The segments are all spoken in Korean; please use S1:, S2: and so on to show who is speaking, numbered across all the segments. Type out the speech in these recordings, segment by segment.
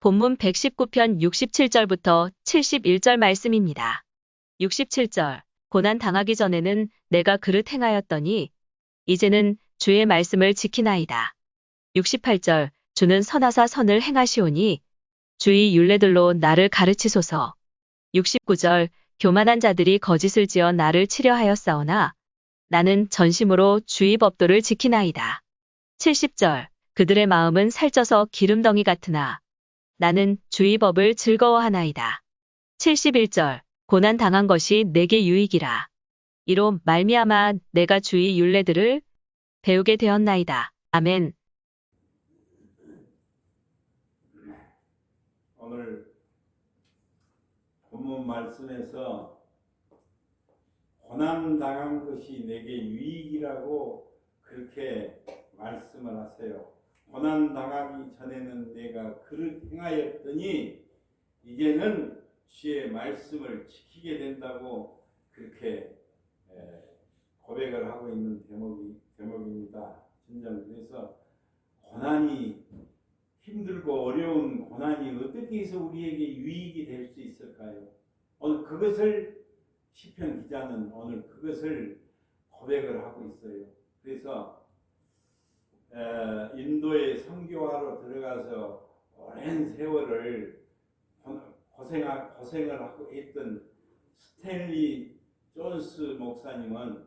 S1: 본문 119편 67절부터 71절 말씀입니다. 67절. 고난 당하기 전에는 내가 그릇 행하였더니 이제는 주의 말씀을 지키나이다. 68절. 주는 선하사 선을 행하시오니 주의 율례들로 나를 가르치소서. 69절. 교만한 자들이 거짓을 지어 나를 치려하였사오나 나는 전심으로 주의 법도를 지키나이다. 70절. 그들의 마음은 살쪄서 기름덩이 같으나 나는 주의 법을 즐거워하나이다. 71절. 고난 당한 것이 내게 유익이라. 이로 말미암아 내가 주의 율례들을 배우게 되었나이다. 아멘.
S2: 오늘 본문 말씀에서 고난 당한 것이 내게 유익이라고 그렇게 말씀을 하세요. 고난 당하기 전에는 내가 그릇 행하였더니 이제는 주의 말씀을 지키게 된다고 그렇게 고백을 하고 있는 대목입니다. 진정 그래서 고난이 힘들고 어려운 고난이 어떻게 해서 우리에게 유익이 될 수 있을까요? 오늘 그것을 시편 기자는 오늘 그것을 고백을 하고 있어요. 그래서 인도에 선교하러 들어가서 오랜 세월을 고생을 하고 있던 스탠리 존스 목사님은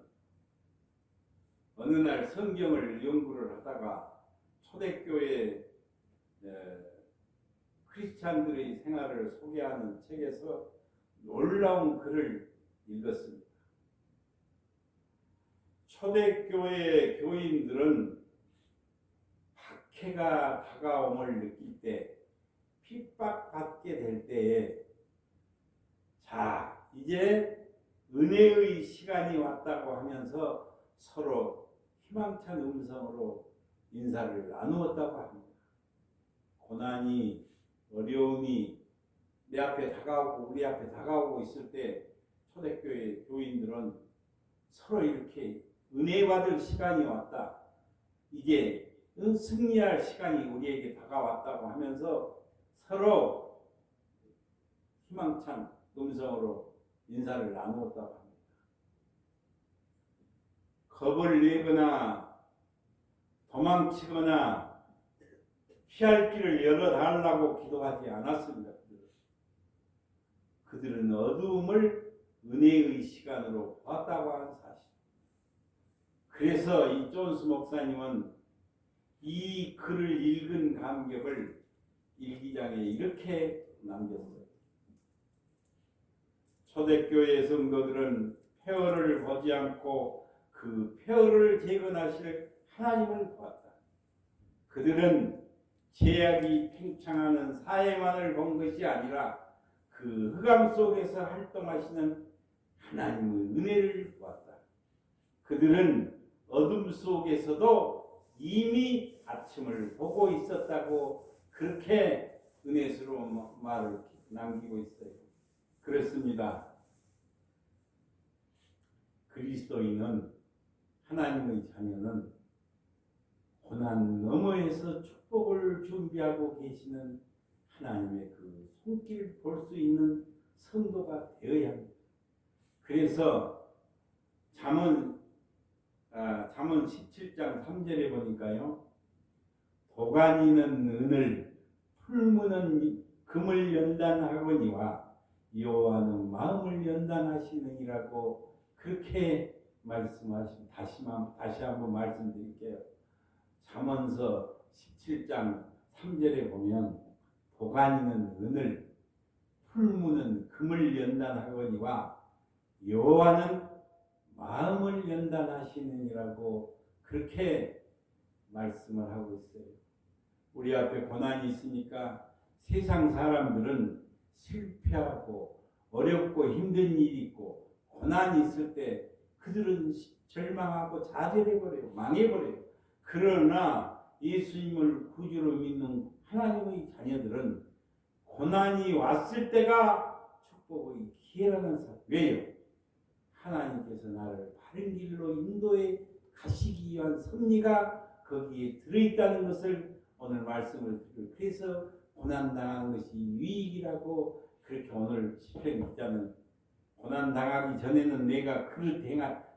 S2: 어느 날 성경을 연구를 하다가 초대교회 크리스찬들의 생활을 소개하는 책에서 놀라운 글을 읽었습니다. 초대교회 교인들은 박해가 다가옴을 느낄 때, 핍박받게 될 때에 자, 이제 은혜의 시간이 왔다고 하면서 서로 희망찬 음성으로 인사를 나누었다고 합니다. 고난이 어려움이 내 앞에 다가오고 우리 앞에 다가오고 있을 때 초대교회 교인들은 서로 이렇게 은혜 받을 시간이 왔다. 이제 승리할 시간이 우리에게 다가왔다고 하면서 서로 희망찬 음성으로 인사를 나누었다고 합니다. 겁을 내거나 도망치거나 피할 길을 열어달라고 기도하지 않았습니다. 그들은 어두움을 은혜의 시간으로 봤다고 하는 사실. 그래서 이 존스 목사님은 이 글을 읽은 감격을 일기장에 이렇게 남겼어요. 초대교회 성도들은 폐허를 보지 않고 그 폐허를 재건하실 하나님을 보았다. 그들은 제약이 팽창하는 사회만을 본 것이 아니라 그 흑암 속에서 활동하시는 하나님의 은혜를 보았다. 그들은 어둠 속에서도 이미 아침을 보고 있었다고 그렇게 은혜스러운 말을 남기고 있어요. 그렇습니다. 그리스도인은 하나님의 자녀는 고난 너머에서 축복을 준비하고 계시는 하나님의 그 손길을 볼 수 있는 성도가 되어야 합니다. 그래서 잠언 17장 3절에 보니까요. 도가니는 은을 풀무는 금을 연단하거니와 여호와는 마음을 연단하시느니라고 그렇게 말씀하십니다. 다시 한번 말씀드릴게요. 잠언서 17장 3절에 보면 도가니는 은을 풀무는 금을 연단하거니와 여호와는 마음을 연단하시느니라고 그렇게 말씀을 하고 있어요. 우리 앞에 고난이 있으니까 세상 사람들은 실패하고 어렵고 힘든 일이 있고 고난이 있을 때 그들은 절망하고 좌절해버려요. 망해버려요. 그러나 예수님을 구주로 믿는 하나님의 자녀들은 고난이 왔을 때가 축복의 기회라는 사실. 왜요? 하나님께서 나를 바른 길로 인도해 가시기 위한 섭리가 거기에 들어있다는 것을 오늘 말씀을 드려요. 그래서 고난당한 것이 유익이라고 그렇게 오늘 시편 기자는 고난당하기 전에는 내가 그릇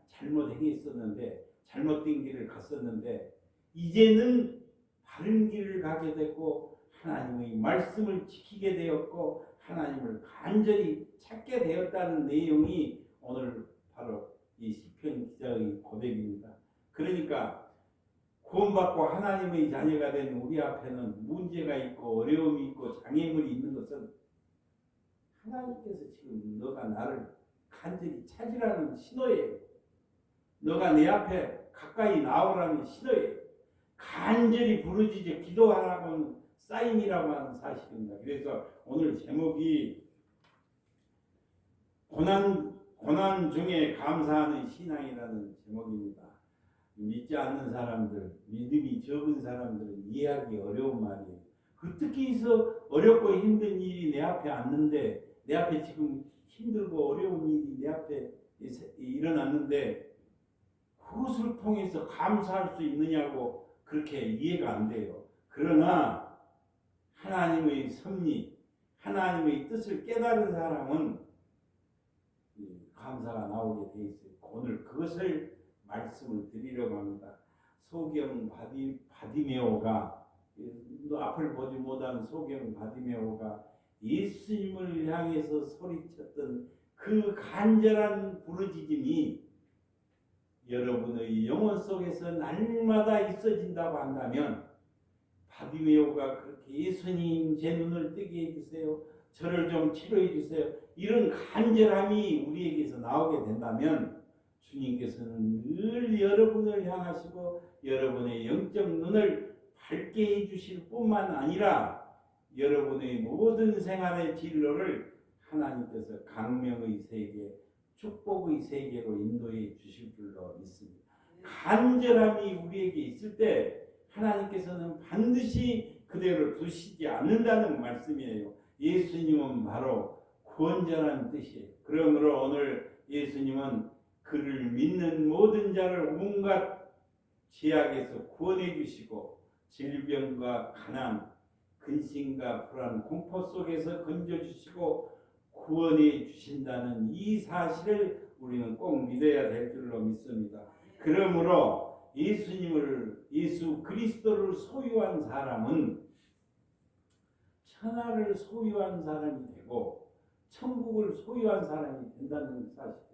S2: 잘못 행했었는데 잘못된 길을 갔었는데 이제는 바른 길을 가게 됐고 하나님의 말씀을 지키게 되었고 하나님을 간절히 찾게 되었다는 내용이 오늘 바로 이 시편 기자의 고백입니다. 그러니까 구원받고 하나님의 자녀가 된 우리 앞에는 문제가 있고 어려움이 있고 장애물이 있는 것은 하나님께서 지금 너가 나를 간절히 찾으라는 신호예요. 너가 내 앞에 가까이 나오라는 신호예요. 간절히 부르짖어 기도하라고 하는 사인이라고 하는 사실입니다. 그래서 오늘 제목이 고난 중에 감사하는 신앙이라는 제목입니다. 믿지 않는 사람들, 믿음이 적은 사람들은 이해하기 어려운 말이에요. 어떻게 해서 어렵고 힘든 일이 내 앞에 왔는데, 내 앞에 지금 힘들고 어려운 일이 내 앞에 일어났는데 그것을 통해서 감사할 수 있느냐고 그렇게 이해가 안 돼요. 그러나 하나님의 섭리, 하나님의 뜻을 깨달은 사람은 감사가 나오게 돼 있어요. 오늘 그것을 말씀을 드리려고 합니다. 소경 바디메오가 앞을 보지 못한 소경 바디메오가 예수님을 향해서 소리쳤던 그 간절한 부르짖음이 여러분의 영혼 속에서 날마다 있어진다고 한다면 바디메오가 그렇게 예수님 제 눈을 뜨게 해주세요. 저를 좀 치료해 주세요. 이런 간절함이 우리에게서 나오게 된다면 주님께서는 늘 여러분을 향하시고 여러분의 영적 눈을 밝게 해주실 뿐만 아니라 여러분의 모든 생활의 진로를 하나님께서 강명의 세계, 축복의 세계로 인도해 주실 줄로 믿습니다. 간절함이 우리에게 있을 때 하나님께서는 반드시 그대로 두시지 않는다는 말씀이에요. 예수님은 바로 구원자라는 뜻이에요. 그러므로 오늘 예수님은 그를 믿는 모든 자를 온갖 죄악에서 구원해 주시고 질병과 가난, 근심과 불안, 공포 속에서 건져주시고 구원해 주신다는 이 사실을 우리는 꼭 믿어야 될 줄로 믿습니다. 그러므로 예수 그리스도를 소유한 사람은 천하를 소유한 사람이 되고 천국을 소유한 사람이 된다는 사실이에요.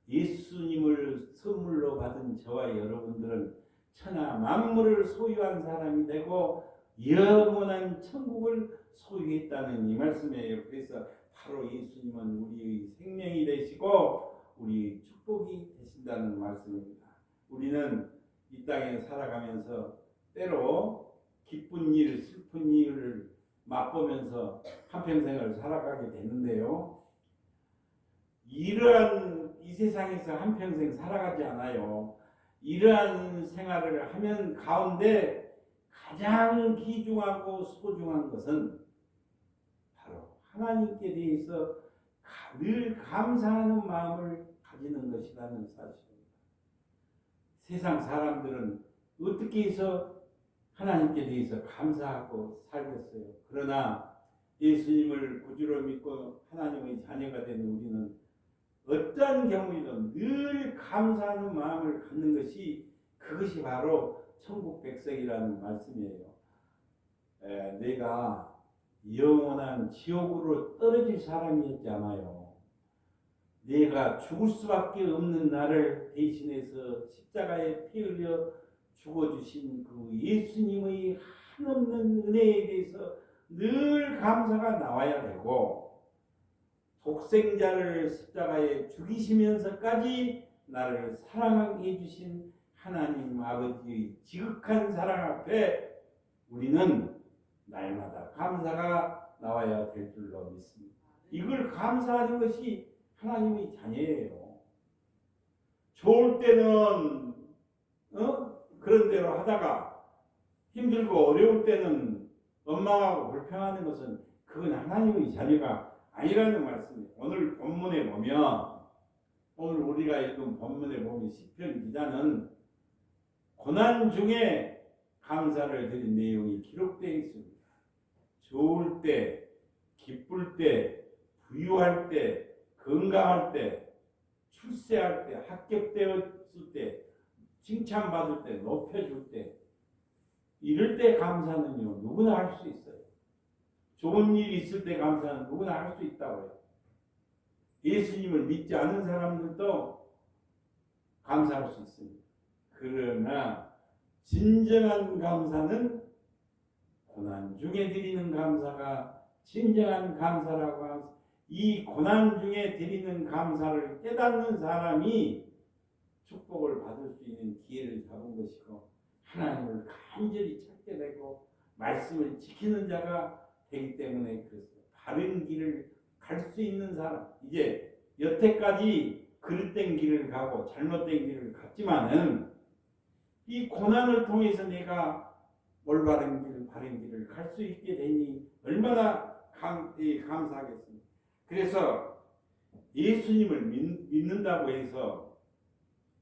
S2: 예수님을 선물로 받은 저와 여러분들은 천하 만물을 소유한 사람이 되고 영원한 천국을 소유했다는 이 말씀이에요. 그래서 바로 예수님은 우리의 생명이 되시고 우리의 축복이 되신다는 말씀입니다. 우리는 이 땅에 살아가면서 때로 기쁜 일, 슬픈 일을 맛보면서 한평생을 살아가게 되는데요. 이러한 이 세상에서 한평생 살아가지 않아요. 이러한 생활을 하면 가운데 가장 귀중하고 소중한 것은 바로 하나님께 대해서 늘 감사하는 마음을 가지는 것이라는 사실입니다. 세상 사람들은 어떻게 해서 하나님께 대해서 감사하고 살겠어요. 그러나 예수님을 구주로 믿고 하나님의 자녀가 된 우리는 어떤 경우에도 늘 감사하는 마음을 갖는 것이 그것이 바로 천국 백성이라는 말씀이에요. 내가 영원한 지옥으로 떨어질 사람이었잖아요. 내가 죽을 수밖에 없는 나를 대신해서 십자가에 피 흘려 죽어주신 그 예수님의 한없는 은혜에 대해서 늘 감사가 나와야 되고 독생자를 십자가에 죽이시면서까지 나를 사랑하게 해주신 하나님 아버지의 지극한 사랑 앞에 우리는 날마다 감사가 나와야 될 줄로 믿습니다. 이걸 감사하는 것이 하나님의 자녀예요. 좋을 때는 그런 대로 하다가 힘들고 어려울 때는 원망하고 불평하는 것은 그건 하나님의 자녀가 아니라는 말씀이에요. 오늘 본문에 보면 오늘 우리가 읽은 본문에 보면 시편 기자는 고난 중에 감사를 드린 내용이 기록되어 있습니다. 좋을 때, 기쁠 때, 부유할 때, 건강할 때, 출세할 때, 합격되었을 때, 칭찬받을 때, 높여줄 때, 이럴 때 감사는요, 누구나 할 수 있어요. 좋은 일이 있을 때 감사는 누구나 할 수 있다고요. 예수님을 믿지 않은 사람들도 감사할 수 있습니다. 그러나 진정한 감사는 고난 중에 드리는 감사가 진정한 감사라고 합니다. 이 고난 중에 드리는 감사를 깨닫는 사람이 축복을 받을 수 있는 기회를 잡은 것이고 하나님을 간절히 찾게 되고 말씀을 지키는 자가 되기 때문에 그렇습니다. 바른 길을 갈 수 있는 사람, 이제 여태까지 그릇된 길을 가고 잘못된 길을 갔지만은 이 고난을 통해서 내가 올바른 길, 바른 길을 갈 수 있게 되니 얼마나 감사하겠습니까? 그래서 예수님을 믿는다고 해서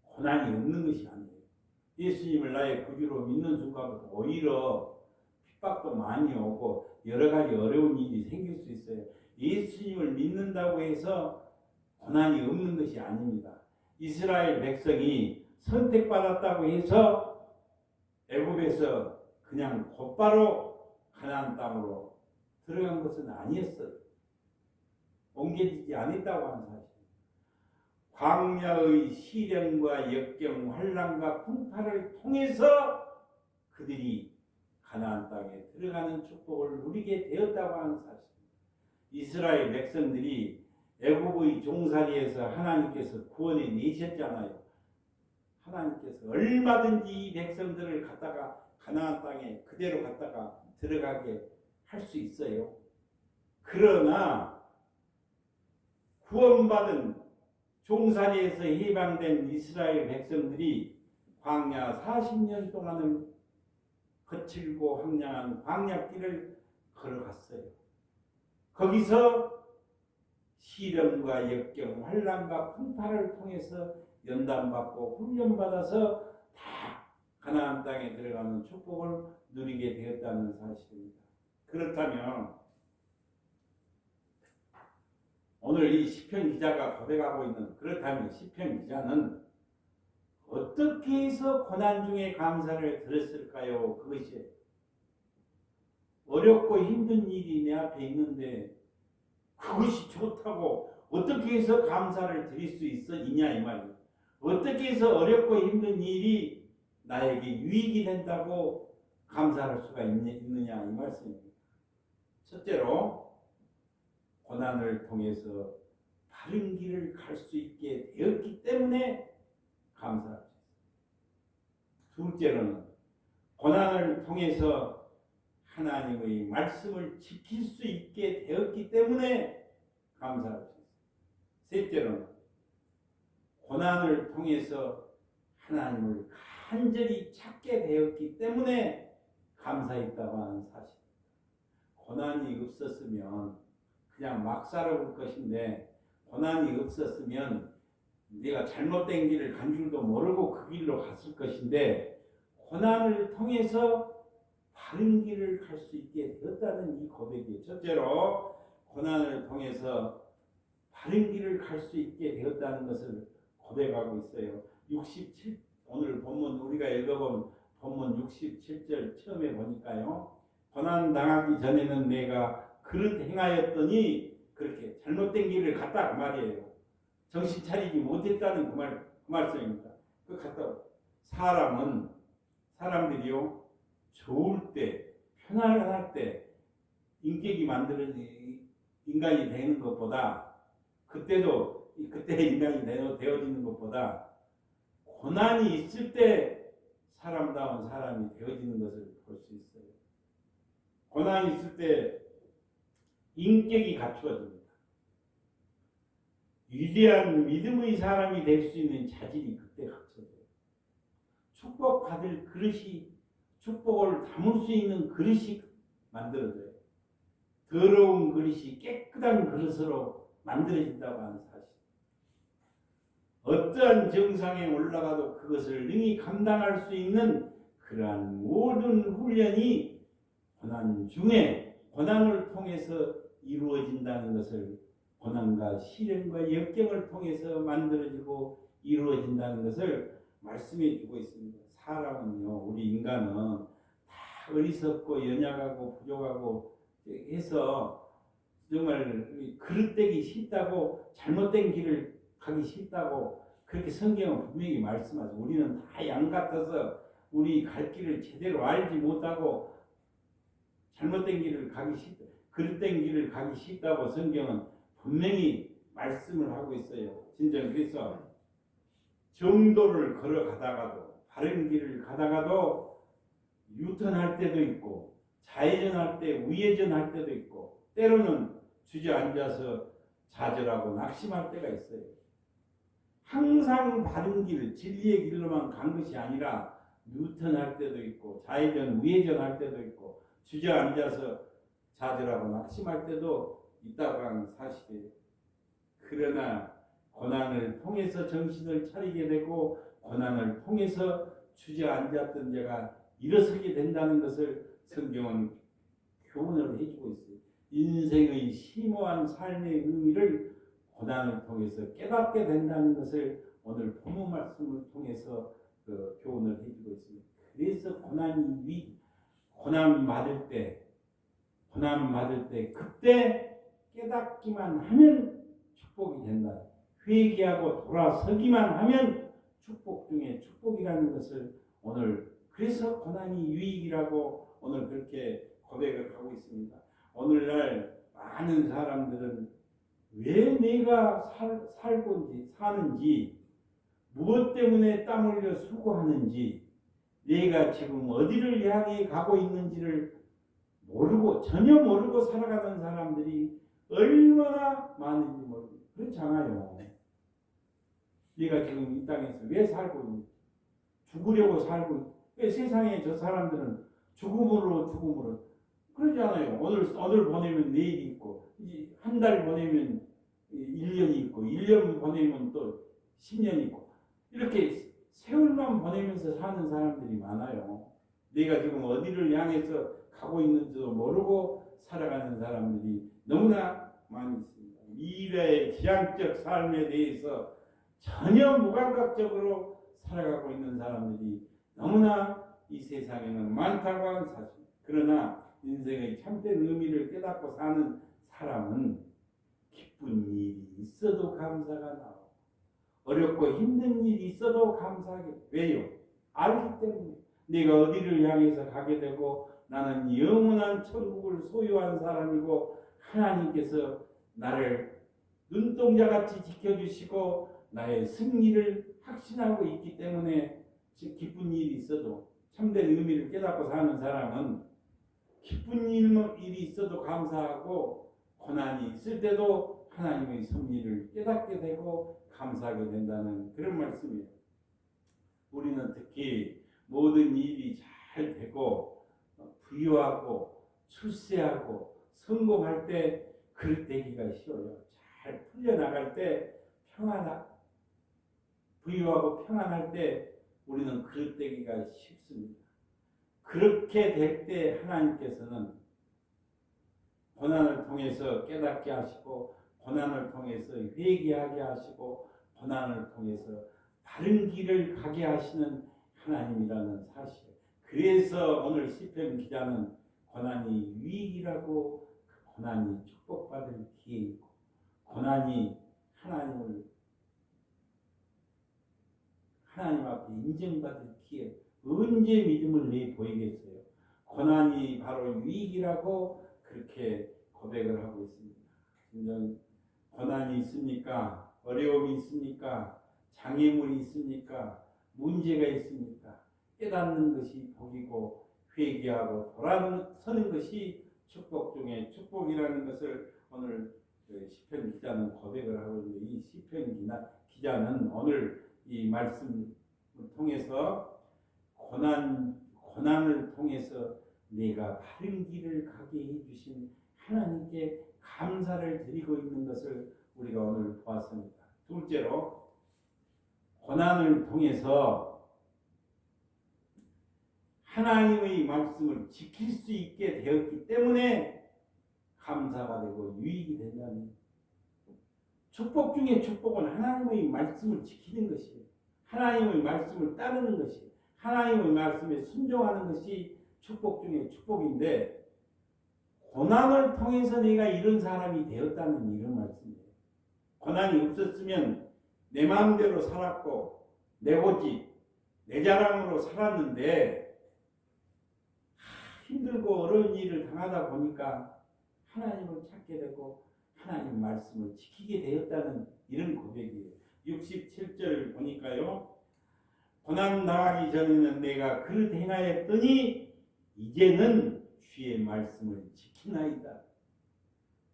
S2: 고난이 없는 것이 아니에요. 예수님을 나의 구주로 믿는 순간부터 오히려 핍박도 많이 오고 여러 가지 어려운 일이 생길 수 있어요. 예수님을 믿는다고 해서 고난이 없는 것이 아닙니다. 이스라엘 백성이 선택받았다고 해서 애굽에서 그냥 곧바로 가나안 땅으로 들어간 것은 아니었어요. 옮겨지지 않았다고 하는 사실. 광야의 시련과 역경, 환난과 풍파를 통해서 그들이 가나안 땅에 들어가는 축복을 누리게 되었다고 하는 사실. 이스라엘 백성들이 애굽의 종살이에서 하나님께서 구원해 내셨잖아요. 하나님께서 얼마든지 이 백성들을 갖다가 가나안 땅에 그대로 갖다가 들어가게 할 수 있어요. 그러나 구원받은 종살이에서 해방된 이스라엘 백성들이 광야 40년 동안을 거칠고 황량한 광야길을 걸어갔어요. 거기서 시련과 역경, 환난과 풍파를 통해서 연단받고 훈련받아서 다 가나안 땅에 들어가는 축복을 누리게 되었다는 사실입니다. 그렇다면 오늘 이 시편 기자가 고백하고 있는, 그렇다면 시편 기자는 어떻게 해서 고난 중에 감사를 들었을까요? 그것이 어렵고 힘든 일이 내 앞에 있는데 그것이 좋다고 어떻게 해서 감사를 드릴 수 있냐 이 말이에요. 어떻게 해서 어렵고 힘든 일이 나에게 유익이 된다고 감사할 수가 있느냐 이 말씀입니다. 첫째로 고난을 통해서 바른 길을 갈 수 있게 되었기 때문에 감사할 수 있습니다. 둘째로는 고난을 통해서 하나님의 말씀을 지킬 수 있게 되었기 때문에 감사할 수 있습니다. 셋째로는 고난을 통해서 하나님을 간절히 찾게 되었기 때문에 감사했다고 하는 사실입니다. 고난이 없었으면 그냥 막 살아볼 것인데, 고난이 없었으면 내가 잘못된 길을 간 줄도 모르고 그 길로 갔을 것인데, 고난을 통해서 바른 길을 갈 수 있게 되었다는 이 고백이에요. 첫째로 고난을 통해서 바른 길을 갈 수 있게 되었다는 것을 고백하고 있어요. 67 오늘 본문 우리가 읽어본 본문 67절 처음에 보니까요. 고난 당하기 전에는 내가 그릇 행하였더니, 그렇게 잘못된 길을 갔다 그 말이에요. 정신 차리지 못했다는 그 말씀입니다. 그 갔다. 사람들이요, 좋을 때, 편안할 때 인격이 만들어진 인간이 되는 것보다, 그때 인간이 되어지는 것보다 고난이 있을 때 사람다운 사람이 되어지는 것을 볼 수 있어요. 고난이 있을 때 인격이 갖추어집니다. 위대한 믿음의 사람이 될 수 있는 자질이 그때 갖춰져요. 축복받을 그릇이, 축복을 담을 수 있는 그릇이 만들어져요. 더러운 그릇이 깨끗한 그릇으로 만들어진다고 하는 사실. 어떠한 정상에 올라가도 그것을 능히 감당할 수 있는 그러한 모든 훈련이 고난 중에 고난을 통해서 이루어진다는 것을, 고난과 시련과 역경을 통해서 만들어지고 이루어진다는 것을 말씀해 주고 있습니다. 사람은요, 우리 인간은 다 어리석고 연약하고 부족하고 해서 정말 그릇되기 쉽다고, 잘못된 길을 가기 쉽다고 그렇게 성경은 분명히 말씀하죠. 우리는 다 양 같아서 우리 갈 길을 제대로 알지 못하고 잘못된 길을 가기 쉽다, 그릇된 길을 가기 쉽다고 성경은 분명히 말씀을 하고 있어요. 진정 그래서 정도를 걸어가다가도, 바른 길을 가다가도 유턴할 때도 있고, 좌회전할 때 우회전할 때도 있고, 때로는 주저앉아서 좌절하고 낙심할 때가 있어요. 항상 바른 길, 진리의 길로만 간 것이 아니라 유턴할 때도 있고, 좌회전 우회전할 때도 있고, 주저앉아서 좌절하고 낙심할 때도 있다고 하는 사실이에요. 그러나 고난을 통해서 정신을 차리게 되고, 고난을 통해서 주저앉았던 자가 일어서게 된다는 것을 성경은 교훈을 해주고 있어요. 인생의 심오한 삶의 의미를 고난을 통해서 깨닫게 된다는 것을 오늘 본문 말씀을 통해서 교훈을 해주고 있습니다. 그래서 고난 받을 때 그때 깨닫기만 하면 축복이 된다. 회개하고 돌아서기만 하면 축복 중에 축복이라는 것을 오늘, 그래서 고난이 유익이라고 오늘 그렇게 고백을 하고 있습니다. 오늘날 많은 사람들은 왜 내가 사는지, 무엇 때문에 땀 흘려 수고하는지, 내가 지금 어디를 향해 가고 있는지를 모르고, 전혀 모르고 살아가는 사람들이 얼마나 많은지 모르고, 그렇잖아요. 내가 지금 이 땅에서 왜 살고 있는지, 죽으려고 살고 있는지. 세상에 저 사람들은 죽음으로 그러잖아요. 오늘 보내면 내일이 있고, 한 달 보내면 1년이 있고, 1년 보내면 또 10년이 있고, 이렇게 세월만 보내면서 사는 사람들이 많아요. 내가 지금 어디를 향해서 가고 있는지도 모르고 살아가는 사람들이 너무나 많이 있습니다. 미래의 지향적 삶에 대해서 전혀 무감각적으로 살아가고 있는 사람들이 너무나 이 세상에는 많다고 하는 사실. 그러나 인생의 참된 의미를 깨닫고 사는 사람은 기쁜 일이 있어도 감사가 나오고, 어렵고 힘든 일이 있어도 감사하게. 왜요? 알기 때문에. 내가 어디를 향해서 가게 되고, 나는 영원한 천국을 소유한 사람이고, 하나님께서 나를 눈동자같이 지켜주시고 나의 승리를 확신하고 있기 때문에 기쁜 일이 있어도, 참된 의미를 깨닫고 사는 사람은 기쁜 일이 있어도 감사하고, 고난이 있을 때도 하나님의 섭리를 깨닫게 되고 감사하게 된다는 그런 말씀이에요. 우리는 특히 모든 일이 잘 되고 부유하고 출세하고 성공할 때 그릇되기가 쉬워요. 잘 풀려나갈 때 부유하고 평안할 때 우리는 그릇되기가 쉽습니다. 그렇게 될 때 하나님께서는 고난을 통해서 깨닫게 하시고, 고난을 통해서 회개하게 하시고, 고난을 통해서 바른 길을 가게 하시는 하나님이라는 사실. 그래서 오늘 시편 기자는 고난이 유익이라고, 고난이 축복받을 기회이고, 고난이 하나님 앞에 인정받을 기회. 언제 믿음을 내보이겠어요? 고난이 바로 유익이라고 그렇게 고백을 하고 있습니다. 진정 고난이 있습니까? 어려움이 있습니까? 장애물이 있습니까? 문제가 있습니까? 깨닫는 것이 복이고, 회개하고 돌아서는 것이 축복 중에 축복이라는 것을 오늘 시편 기자는 고백을 하고 있는데, 이 시편 기자는 오늘 이 말씀을 통해서 고난을 통해서 내가 바른 길을 가게 해주신 하나님께 감사를 드리고 있는 것을 우리가 오늘 보았습니다. 둘째로, 고난을 통해서 하나님의 말씀을 지킬 수 있게 되었기 때문에 감사가 되고 유익이 된다는 축복 중에 축복은 하나님의 말씀을 지키는 것이에요. 하나님의 말씀을 따르는 것이에요. 하나님의 말씀에 순종하는 것이 축복 중에 축복인데 고난을 통해서 내가 이런 사람이 되었다는 이런 말씀이에요. 고난이 없었으면 내 마음대로 살았고 내 고집, 내 자랑으로 살았는데 힘들고 어려운 일을 당하다 보니까 하나님을 찾게 되고 하나님 말씀을 지키게 되었다는 이런 고백이에요. 67절 보니까요. 고난 당하기 전에는 내가 그릇 행하였더니 이제는 주의 말씀을 지키나이다.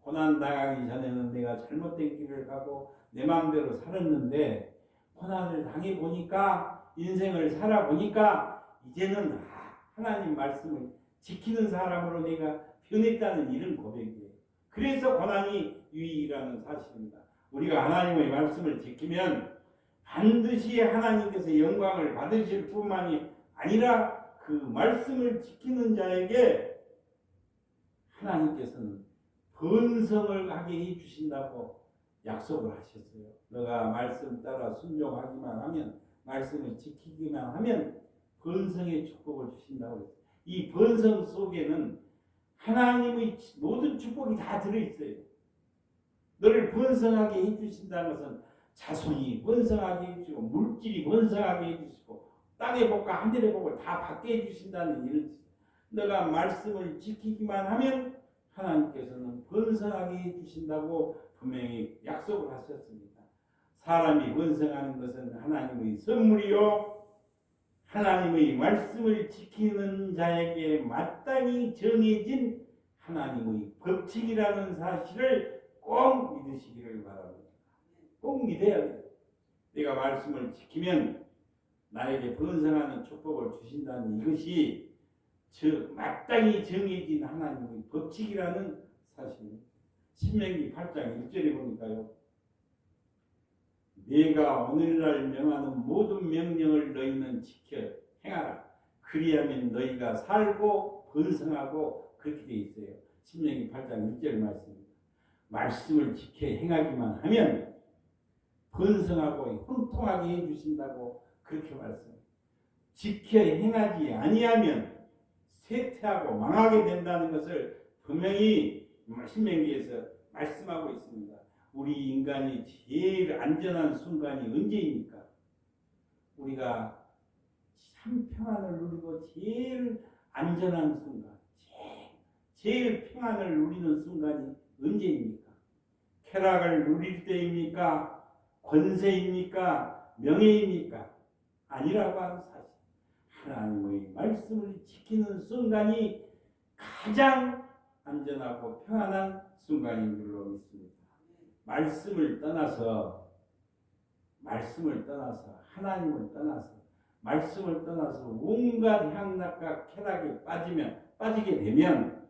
S2: 고난 당하기 전에는 내가 잘못된 길을 가고 내 마음대로 살았는데 고난을 당해보니까 인생을 살아보니까 이제는 하나님 말씀을 지키는 사람으로 내가 변했다는 이런 고백이에요. 그래서 고난이 유익이라는 사실입니다. 우리가 하나님의 말씀을 지키면 반드시 하나님께서 영광을 받으실 뿐만이 아니라 그 말씀을 지키는 자에게 하나님께서는 번성을 하게 해주신다고 약속을 하셨어요. 너가 말씀 따라 순종하기만 하면 말씀을 지키기만 하면 번성의 축복을 주신다고 했어요. 이 번성 속에는 하나님의 모든 축복이 다 들어있어요. 너를 번성하게 해주신다는 것은 자손이 번성하게 해주시고 물질이 번성하게 해주시고 땅의 복과 하늘의 복을 다 받게 해주신다는 이런 뜻. 너가 말씀을 지키기만 하면 하나님께서는 번성하게 해주신다고 분명히 약속을 하셨습니다. 사람이 번성하는 것은 하나님의 선물이요 하나님의 말씀을 지키는 자에게 마땅히 정해진 하나님의 법칙이라는 사실을 꼭 믿으시기를 바랍니다. 꼭 믿어야 돼요. 내가 말씀을 지키면 나에게 번성하는 축복을 주신다는 이것이 마땅히 정해진 하나님의 법칙이라는 사실입니다. 신명기 8장 1절에 보니까요. 내가 오늘날 명하는 모든 명령을 너희는 지켜 행하라. 그리하면 너희가 살고 번성하고 그렇게 되어 있어요. 신명기 8장 1절 말씀입니다. 말씀을 지켜 행하기만 하면 번성하고 형통하게 해주신다고 그렇게 말씀합니다. 지켜 행하지 아니하면 쇠퇴하고 망하게 된다는 것을 분명히 신명기에서 말씀하고 있습니다. 우리 인간이 제일 안전한 순간이 언제입니까? 우리가 참 평안을 누리고 제일 안전한 순간, 제일 평안을 누리는 순간이 언제입니까? 쾌락을 누릴 때입니까? 권세입니까? 명예입니까? 아니라고 하는 사실. 하나님의 말씀을 지키는 순간이 가장 안전하고 평안한 순간인 줄로 믿습니다. 말씀을 떠나서 하나님을 떠나서 말씀을 떠나서 온갖 향락과 쾌락에 빠지게 되면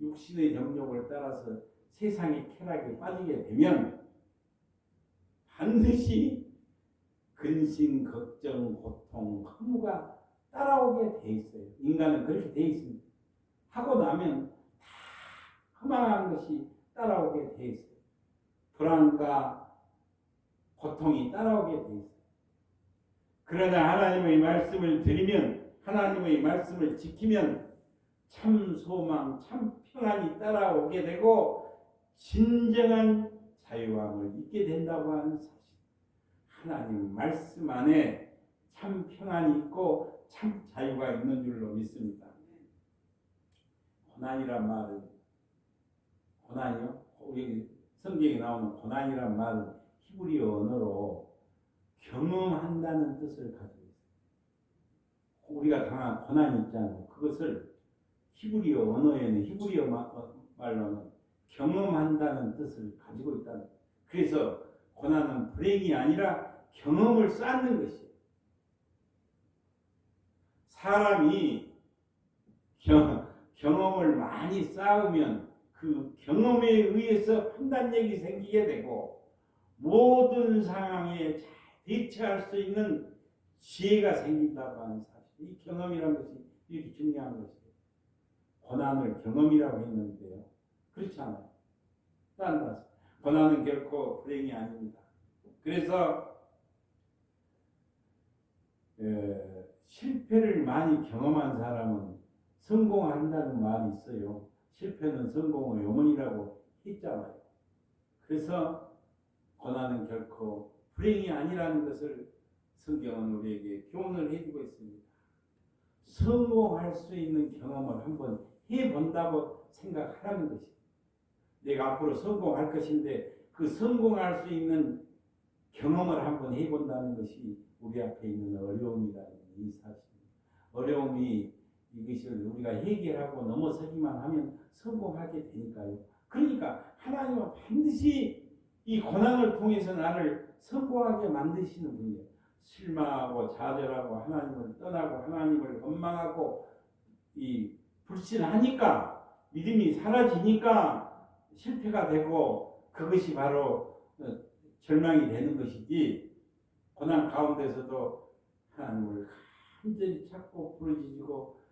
S2: 육신의 정욕을 따라서 세상의 쾌락에 빠지게 되면 반드시 근심, 걱정, 고통, 허무가 따라오게 돼 있어요. 인간은 그렇게 돼 있습니다. 하고 나면 다 허망한 것이 따라오게 돼 있어요. 불안과 고통이 따라오게 돼 있어요. 그러나 하나님의 말씀을 들으면 하나님의 말씀을 지키면 참 소망, 참 평안이 따라오게 되고 진정한 자유함을 잊게 된다고 하는 사실. 하나님 말씀 안에 참 평안이 있고 참 자유가 있는 줄로 믿습니다. 고난이란 말은 고난이요? 여기 성경에 나오는 고난이란 말은 히브리어 언어로 경험한다는 뜻을 가지고 있어요. 우리가 당한 고난이 있잖아요. 그것을 히브리어 언어에는 히브리어 말로는 경험한다는 뜻을 가지고 있다는. 그래서 고난은 불행이 아니라 경험을 쌓는 것이에요. 사람이 경험을 많이 쌓으면 그 경험에 의해서 판단력이 생기게 되고 모든 상황에 잘 대처할 수 있는 지혜가 생긴다고 하는 사실. 이 경험이라는 것이 이렇게 중요한 것이에요. 고난을 경험이라고 했는데요. 그렇지 않아요. 딴 고난은 결코 불행이 아닙니다. 그래서 실패를 많이 경험한 사람은 성공한다는 말이 있어요. 실패는 성공의 어머니라고 했잖아요. 그래서 고난은 결코 불행이 아니라는 것을 성경은 우리에게 교훈을 해주고 있습니다. 성공할 수 있는 경험을 한번 해본다고 생각하라는 것이, 내가 앞으로 성공할 것인데 그 성공할 수 있는 경험을 한번 해본다는 것이 우리 앞에 있는 어려움이라는 이 사실입니다. 어려움이 이것을 우리가 해결하고 넘어서기만 하면 성공하게 되니까요. 그러니까 하나님은 반드시 이 고난을 통해서 나를 성공하게 만드시는 분이에요. 실망하고 좌절하고 하나님을 떠나고 하나님을 원망하고 이 불신하니까, 믿음이 사라지니까 실패가 되고 그것이 바로 절망이 되는 것이지, 고난 가운데서도 하나님을 간절히 찾고 부르짖고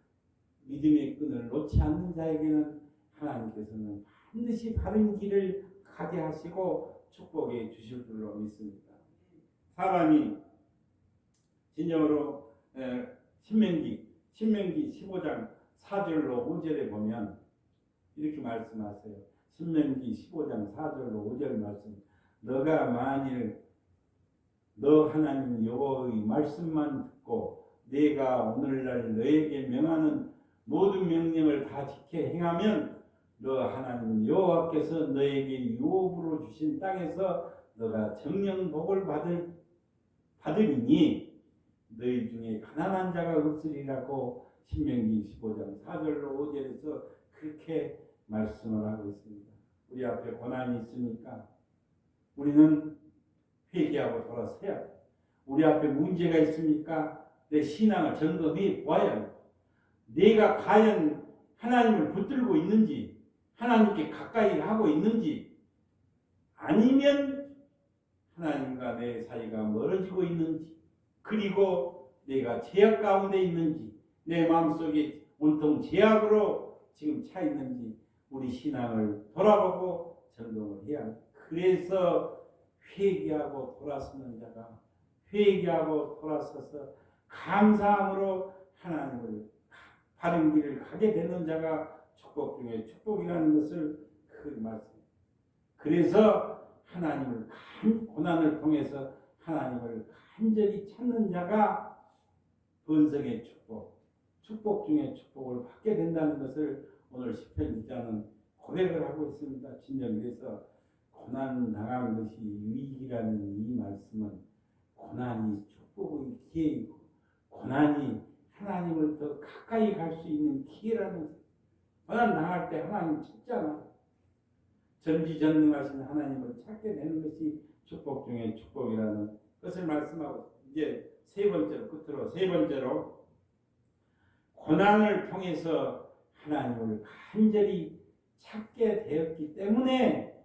S2: 믿음의 끈을 놓지 않는 자에게는 하나님께서는 반드시 바른 길을 가게 하시고 축복해 주실 줄로 믿습니다. 사람이 진정으로 신명기 15장 4절로 5절에 보면 이렇게 말씀하세요. 신명기 15장 4절로 5절 말씀. 너가 만일 너 하나님 여호와의 말씀만 듣고 내가 오늘날 너에게 명하는 모든 명령을 다 지켜 행하면 너 하나님 여호와께서 너에게 유업으로 주신 땅에서 너가 정령 복을 받으리니 너희 중에 가난한 자가 없으리라고 신명기 15장 4절로 5절에서 그렇게 말씀을 하고 있습니다. 우리 앞에 고난이 있으니까 우리는 회개하고 돌아서야 돼. 우리 앞에 문제가 있으니까 내 신앙을 점검해 보아야 돼. 내가 과연 하나님을 붙들고 있는지, 하나님께 가까이 하고 있는지, 아니면 하나님과 내 사이가 멀어지고 있는지, 그리고 내가 죄악 가운데 있는지, 내 마음속에 온통 죄악으로 지금 차 있는지 우리 신앙을 돌아보고 점검을 해야 합니다. 그래서 회개하고 돌아서는 자가, 회개하고 돌아서서 감사함으로 하나님을 바른 길을 가게 되는 자가 축복 중에 축복이라는 것을 그 말씀. 그래서 하나님을 고난을 통해서 하나님을 간절히 찾는 자가 번성의 축복, 축복 중에 축복을 받게 된다는 것을 오늘 시편 기자는 고백을 하고 있습니다. 진정 그래서 고난 당한 것이 유익이라는 이 말씀은 고난이 축복의 기회이고 고난이 하나님을 더 가까이 갈 수 있는 기회라는 것입니다. 고난 당할 때 하나님 찾잖아. 전지전능하신 하나님을 찾게 되는 것이 축복 중에 축복이라는 것을 말씀하고, 이제 세 번째로 고난을 통해서 하나님을 간절히 찾게 되었기 때문에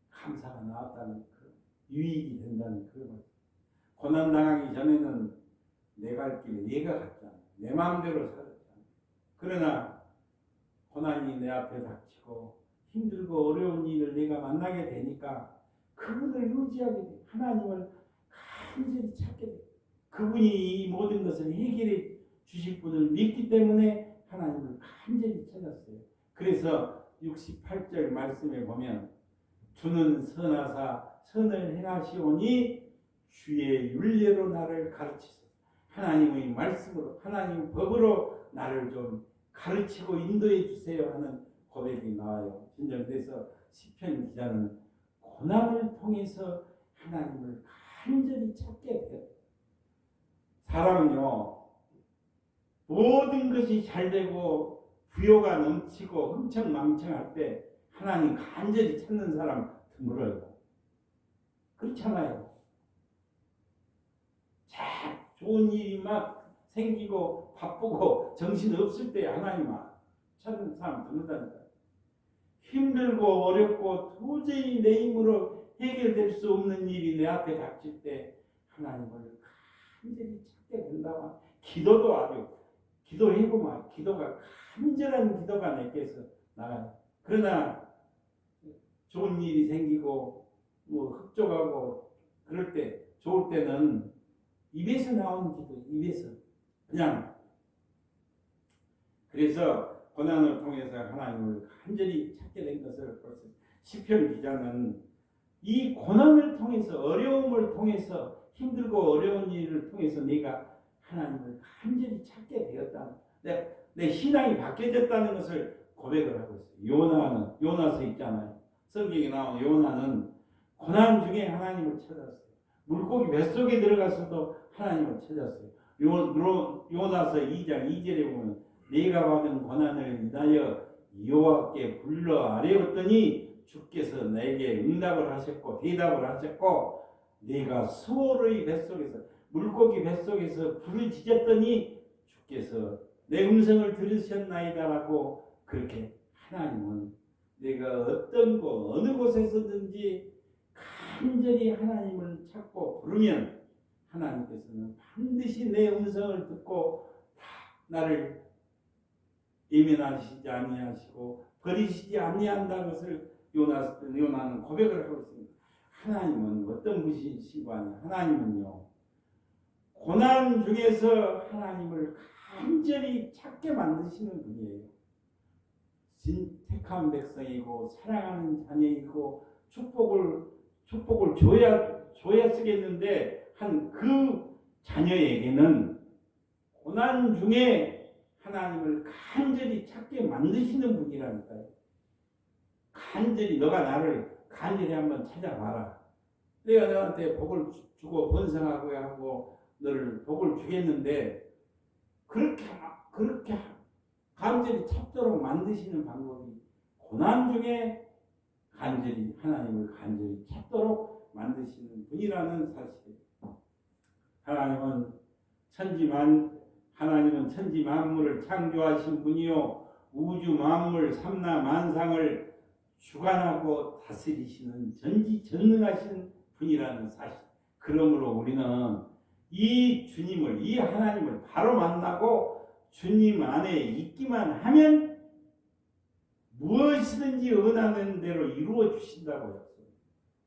S2: 감사가 나왔다는 그 유익이 된다는 그런. 고난 당하기 전에는 내 갈 길 내가 갔잖아. 내 마음대로 살았잖아. 그러나 고난이 내 앞에 닥치고 힘들고 어려운 일을 내가 만나게 되니까 그분을 의지하게 돼. 하나님을 간절히 찾게 돼. 그분이 이 모든 것을 해결해 주실 분을 믿기 때문에 하나님을 간절히 찾았어요. 그래서 68절 말씀에 보면 주는 선하사 선을 행하시오니 주의 윤례로 나를 가르치소서. 하나님의 말씀으로, 하나님 법으로 나를 좀 가르치고 인도해 주세요 하는 고백이 나와요. 진정 그래서 시편 기자는 고난을 통해서 하나님을 간절히 찾게 돼요. 사람은요, 모든 것이 잘 되고 부요가 넘치고 흥청망청할 때 하나님 간절히 찾는 사람 드물어요. 그렇잖아요. 자, 좋은 일이 막 생기고 바쁘고 정신 없을 때 하나님 찾는 사람 드물다니까. 힘들고 어렵고 도저히 내 힘으로 해결될 수 없는 일이 내 앞에 닥칠 때 하나님을 간절히 찾게 된다고. 기도도 아주 기도해보면 기도가 간절한 기도가 내게서 나가요. 그러나 좋은 일이 생기고 뭐 흡족하고 그럴 때 좋을 때는 입에서 나오는 기도, 입에서 그냥. 그래서 고난을 통해서 하나님을 간절히 찾게 된 것을 벌써 시편 기자는 이 고난을 통해서, 어려움을 통해서, 힘들고 어려운 일을 통해서 내가 하나님을 간절히 찾게 되었다. 내 신앙이 바뀌어졌다는 것을 고백을 하고 있어요. 요나서 있잖아요. 성경에 나온 요나는 고난 중에 하나님을 찾았어요. 물고기 뱃속에 들어가서도 하나님을 찾았어요. 요나서 2장 2절에 보면 내가 받은 고난을 인하여 여호와께 불러 아뢰었더니 주께서 내게 응답을 하셨고 대답을 하셨고 내가 수월의 뱃속에서 물고기 뱃속에서 부르짖었더니 주께서 내 음성을 들으셨나이다라고. 그렇게 하나님은 내가 어떤 곳 어느 곳에서든지 간절히 하나님을 찾고 부르면 하나님께서는 반드시 내 음성을 듣고 나를 예면하시지 아니하시고 버리시지 아니한다는 것을 요나는 고백을 하고 있습니다. 하나님은 어떤 분이신 거 아니에요. 하나님은요, 고난 중에서 하나님을 간절히 찾게 만드시는 분이에요. 택한 백성이고 사랑하는 자녀이고 축복을 줘야 쓰겠는데 한 그 자녀에게는 고난 중에 하나님을 간절히 찾게 만드시는 분이라니까요. 간절히 너가 나를 간절히 한번 찾아봐라. 내가 너한테 복을 주고 번성하고 하고 너를 복을 주겠는데 그렇게 간절히 찾도록 만드시는 방법이 고난 중에 간절히 하나님을 간절히 찾도록 만드시는 분이라는 사실. 하나님은 천지 만물을 창조하신 분이요 우주 만물 삼라 만상을 주관하고 다스리시는 전지전능하신 분이라는 사실. 그러므로 우리는 이 주님을, 이 하나님을 바로 만나고 주님 안에 있기만 하면 무엇이든지 원하는 대로 이루어 주신다고 했어요.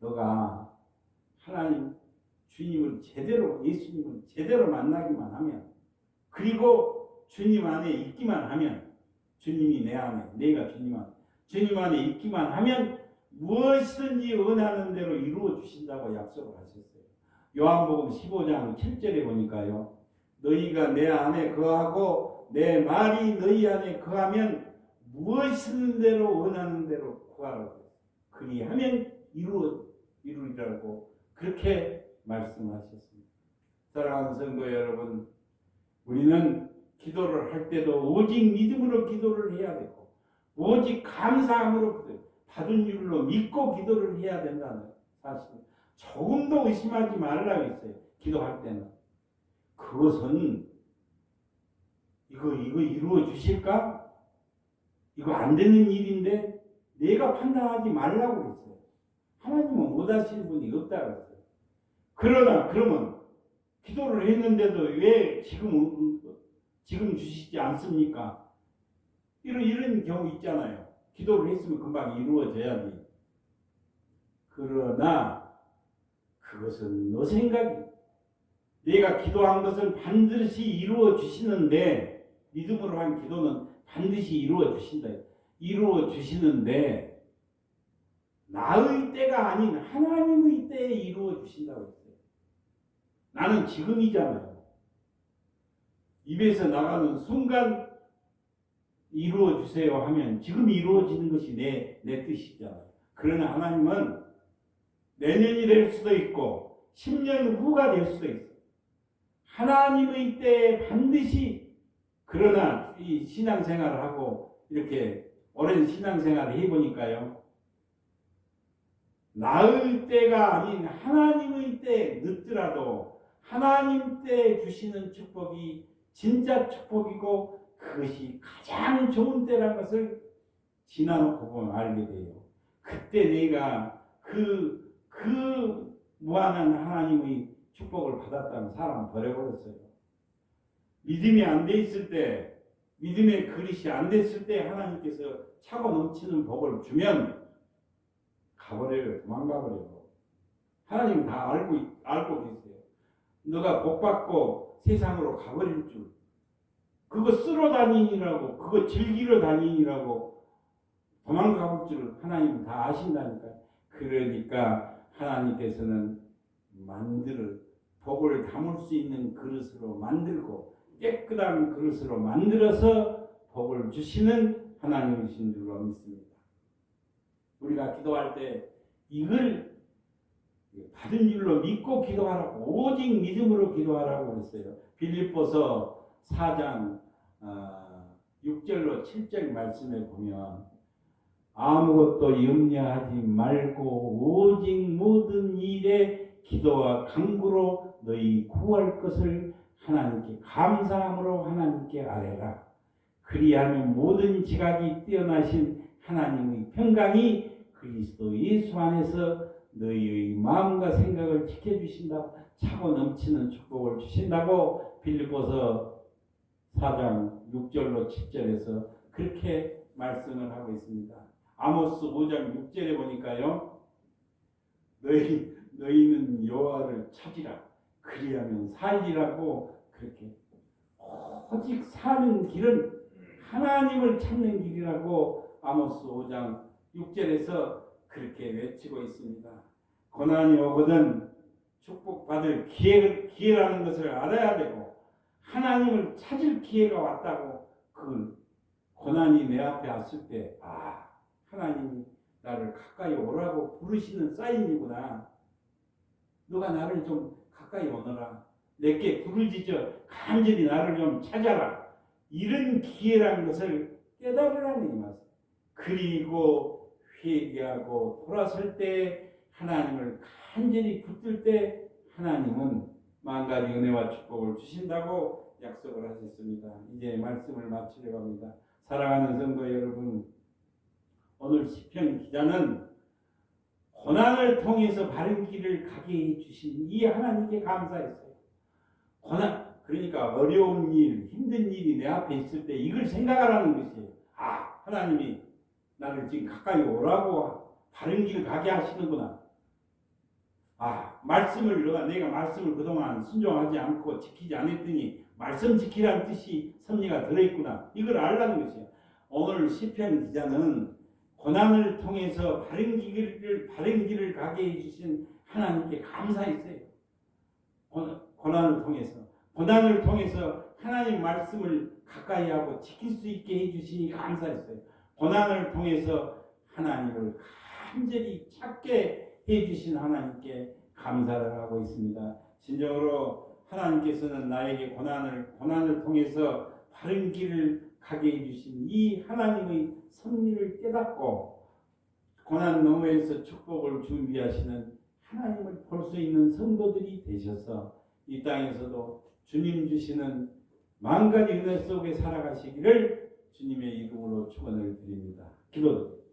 S2: 너가 하나님 주님을 제대로, 예수님을 제대로 만나기만 하면, 그리고 주님 안에 있기만 하면, 주님이 내 안에, 내가 주님 안에 있기만 하면 무엇이든지 원하는 대로 이루어 주신다고 약속을 하셨어요. 요한복음 15장 7절에 보니까요, 너희가 내 안에 거하고 내 말이 너희 안에 거하면 무엇이든 대로 원하는 대로 구하라고. 그리하면 이루리라고 그렇게 말씀하셨습니다. 사랑하는 성도 여러분, 우리는 기도를 할 때도 오직 믿음으로 기도를 해야 되고 오직 감사함으로 받은 줄로 믿고 기도를 해야 된다는 사실. 조금도 의심하지 말라고 했어요. 기도할 때는. 그것은 이거 이루어 주실까? 이거 안 되는 일인데 내가 판단하지 말라고 했어요. 하나님은 못하시는 분이 없다고 했어요. 그러면 기도를 했는데도 왜 지금 주시지 않습니까? 이런 경우 있잖아요. 기도를 했으면 금방 이루어져야지. 그러나 그것은 너 생각이, 내가 기도한 것은 반드시 이루어 주시는데, 믿음으로 한 기도는 반드시 이루어 주신다. 이루어 주시는데 나의 때가 아닌 하나님의 때에 이루어 주신다고 했어요. 나는 지금이잖아요. 입에서 나가는 순간 이루어 주세요 하면 지금 이루어지는 것이 내 뜻이잖아요. 그러나 하나님은 내년이 될 수도 있고 10년 후가 될 수도 있어요. 하나님의 때에 반드시. 그러나 이 신앙생활을 하고 이렇게 오랜 신앙생활을 해보니까요, 나의 때가 아닌 하나님의 때에 늦더라도 하나님 때에 주시는 축복이 진짜 축복이고 그것이 가장 좋은 때라는 것을 지나놓고 보면 알게 돼요. 그때 내가 그 무한한 하나님의 축복을 받았다는 사람 버려버렸어요. 믿음이 안 돼 있을 때 믿음의 그릇이 안 됐을 때 하나님께서 차고 넘치는 복을 주면 가버려요. 도망가버려요. 하나님은 다 알고 계세요. 너가 복 받고 세상으로 가버릴 줄, 그거 쓸어 다니느라고, 그거 즐기러 다니느라고 도망가볼 줄 하나님은 다 아신다니까. 그러니까 하나님께서는 복을 담을 수 있는 그릇으로 만들고 깨끗한 그릇으로 만들어서 복을 주시는 하나님이신 줄로 믿습니다. 우리가 기도할 때 이걸 받은 줄로 믿고 기도하라고, 오직 믿음으로 기도하라고 그랬어요. 빌립보서 4장 6절로 7절 말씀에 보면 아무것도 염려하지 말고 오직 모든 일에 기도와 간구로 너희 구할 것을 하나님께 감사함으로 하나님께 아뢰라. 그리하면 모든 지각이 뛰어나신 하나님의 평강이 그리스도 예수 안에서 너희의 마음과 생각을 지켜주신다고, 차고 넘치는 축복을 주신다고 빌립보서 4장 6절로 7절에서 그렇게 말씀을 하고 있습니다. 아모스 5장 6절에 보니까요, 너희는 여호와를 찾으라. 그리하면 살리라고, 그렇게 오직 사는 길은 하나님을 찾는 길이라고 아모스 5장 6절에서 그렇게 외치고 있습니다. 고난이 오거든 축복받을 기회라는 것을 알아야 되고, 하나님을 찾을 기회가 왔다고, 그 고난이 내 앞에 왔을 때 하나님이 나를 가까이 오라고 부르시는 사인이구나. 너가 나를 좀 가까이 오너라. 내게 부르짖어 간절히 나를 좀 찾아라. 이런 기회라는 것을 깨달으라는 이 말씀. 그리고 회개하고 돌아설 때, 하나님을 간절히 붙들 때 하나님은 만가지 은혜와 축복을 주신다고 약속을 하셨습니다. 이제 말씀을 마치려고 합니다. 사랑하는 성도 여러분, 오늘 시편 기자는 고난을 통해서 바른 길을 가게 해주신 이 하나님께 감사했어요. 그러니까 어려운 일, 힘든 일이 내 앞에 있을 때 이걸 생각하라는 것이에요. 하나님이 나를 지금 가까이 오라고 바른 길 가게 하시는구나. 내가 말씀을 그동안 순종하지 않고 지키지 않았더니 말씀 지키라는 뜻이 섭리가 들어있구나. 이걸 알라는 것이에요. 오늘 시편 기자는 고난을 통해서 바른 길을 가게 해주신 하나님께 감사했어요. 고난을 통해서 하나님 말씀을 가까이 하고 지킬 수 있게 해주시니 감사했어요. 고난을 통해서 하나님을 간절히 찾게 해주신 하나님께 감사를 하고 있습니다. 진정으로 하나님께서는 나에게 고난을 통해서 바른 길을 가게 해주신 이 하나님의 섭리를 깨닫고 고난 너머에서 축복을 준비하시는 하나님을 볼 수 있는 성도들이 되셔서 이 땅에서도 주님 주시는 만 가지 은혜 속에 살아가시기를 주님의 이름으로 축원을 드립니다. 기도드립니다.